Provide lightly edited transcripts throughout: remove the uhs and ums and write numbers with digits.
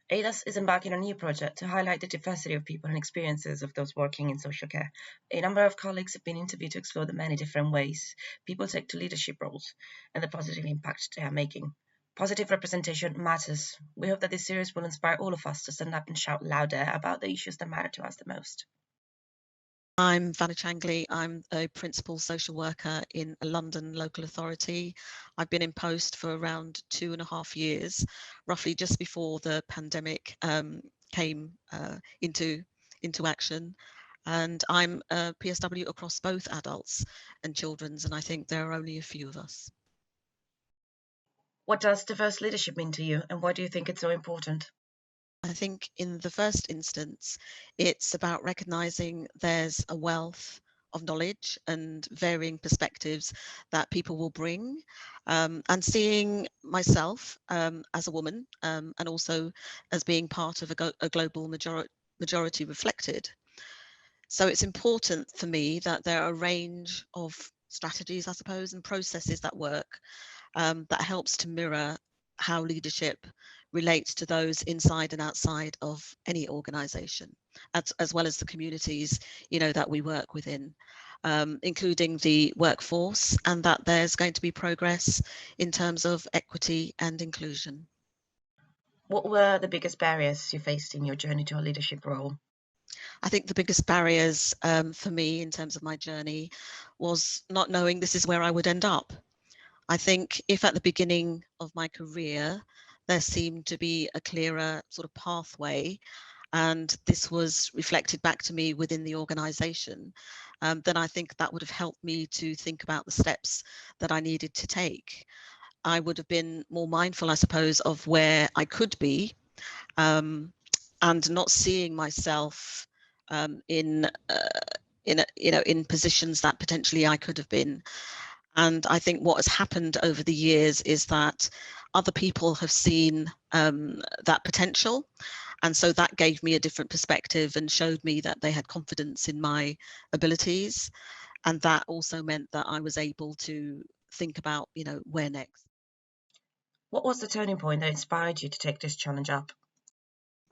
ADASS is embarking on a new project to highlight the diversity of people and experiences of those working in social care. A number of colleagues have been interviewed to explore the many different ways people take to leadership roles and the positive impact they are making. Positive representation matters. We hope that this series will inspire all of us to stand up and shout louder about the issues that matter to us the most. I'm Vanna Changlee. I'm a principal social worker in a London local authority. I've been in post for around 2.5 years, roughly just before the pandemic came into action. And I'm a PSW across both adults and children's, and I think there are only a few of us. What does diverse leadership mean to you, and why do you think it's so important? I think in the first instance, it's about recognizing there's a wealth of knowledge and varying perspectives that people will bring, and seeing myself as a woman, and also as being part of a global majority reflected. So it's important for me that there are a range of strategies, I suppose, and processes that work, that helps to mirror how leadership relates to those inside and outside of any organization, as well as the communities, that we work within, including the workforce, and that there's going to be progress in terms of equity and inclusion. What were the biggest barriers you faced in your journey to a leadership role? I think the biggest barriers for me in terms of my journey was not knowing this is where I would end up. I think if at the beginning of my career, there seemed to be a clearer sort of pathway, and this was reflected back to me within the organization, then I think that would have helped me to think about the steps that I needed to take. I would have been more mindful, I suppose, of where I could be, and not seeing myself in positions that potentially I could have been. And I think what has happened over the years is that other people have seen that potential. And so that gave me a different perspective and showed me that they had confidence in my abilities. And that also meant that I was able to think about, where next. What was the turning point that inspired you to take this challenge up?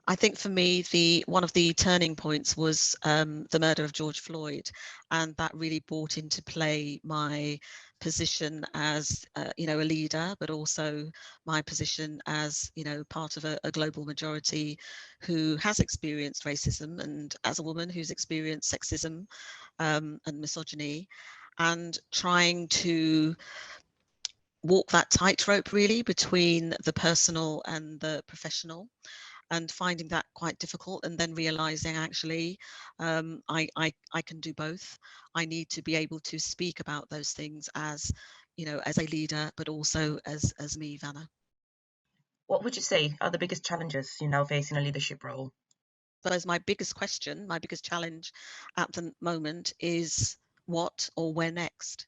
I think for me, one of the turning points was the murder of George Floyd, and that really brought into play my position as a leader, but also my position as part of a global majority who has experienced racism, and as a woman who's experienced sexism and misogyny, and trying to walk that tightrope really between the personal and the professional, and finding that quite difficult, and then realizing actually I can do both. I need to be able to speak about those things as as a leader, but also as me, Vanna. What would you say are the biggest challenges you now face in a leadership role? But as my biggest question, my biggest challenge at the moment is what or where next.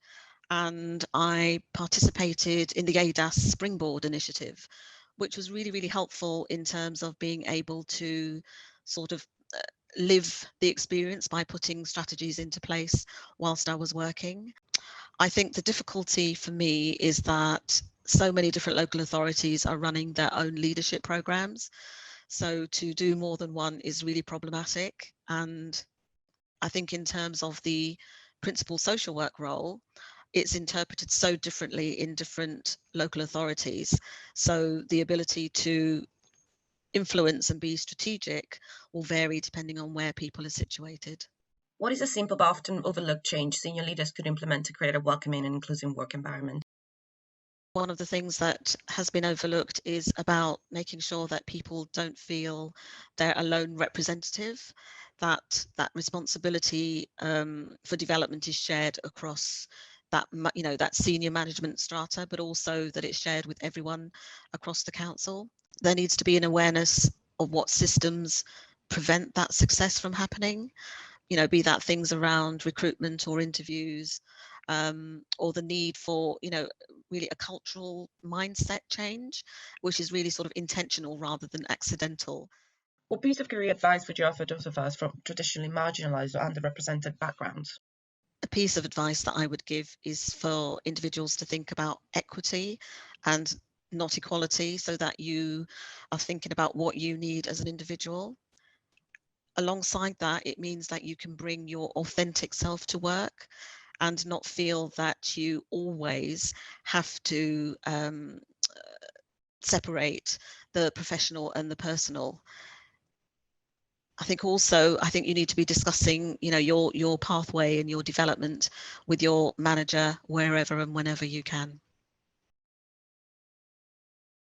And I participated in the ADASS Springboard initiative, which was really, really helpful in terms of being able to sort of live the experience by putting strategies into place whilst I was working. I think the difficulty for me is that so many different local authorities are running their own leadership programs. So to do more than one is really problematic. And I think in terms of the principal social work role, it's interpreted so differently in different local authorities. So the ability to influence and be strategic will vary depending on where people are situated. What is a simple but often overlooked change senior leaders could implement to create a welcoming and inclusive work environment? One of the things that has been overlooked is about making sure that people don't feel they're a lone representative, that responsibility for development is shared across that senior management strata, but also that it's shared with everyone across the council. There needs to be an awareness of what systems prevent that success from happening, be that things around recruitment or interviews, or the need for, really a cultural mindset change, which is really sort of intentional rather than accidental. What piece of career advice would you offer those of us from traditionally marginalised or underrepresented backgrounds? A piece of advice that I would give is for individuals to think about equity and not equality, so that you are thinking about what you need as an individual. Alongside that, it means that you can bring your authentic self to work and not feel that you always have to separate the professional and the personal. I think you need to be discussing, you know, your pathway and your development with your manager wherever and whenever you can.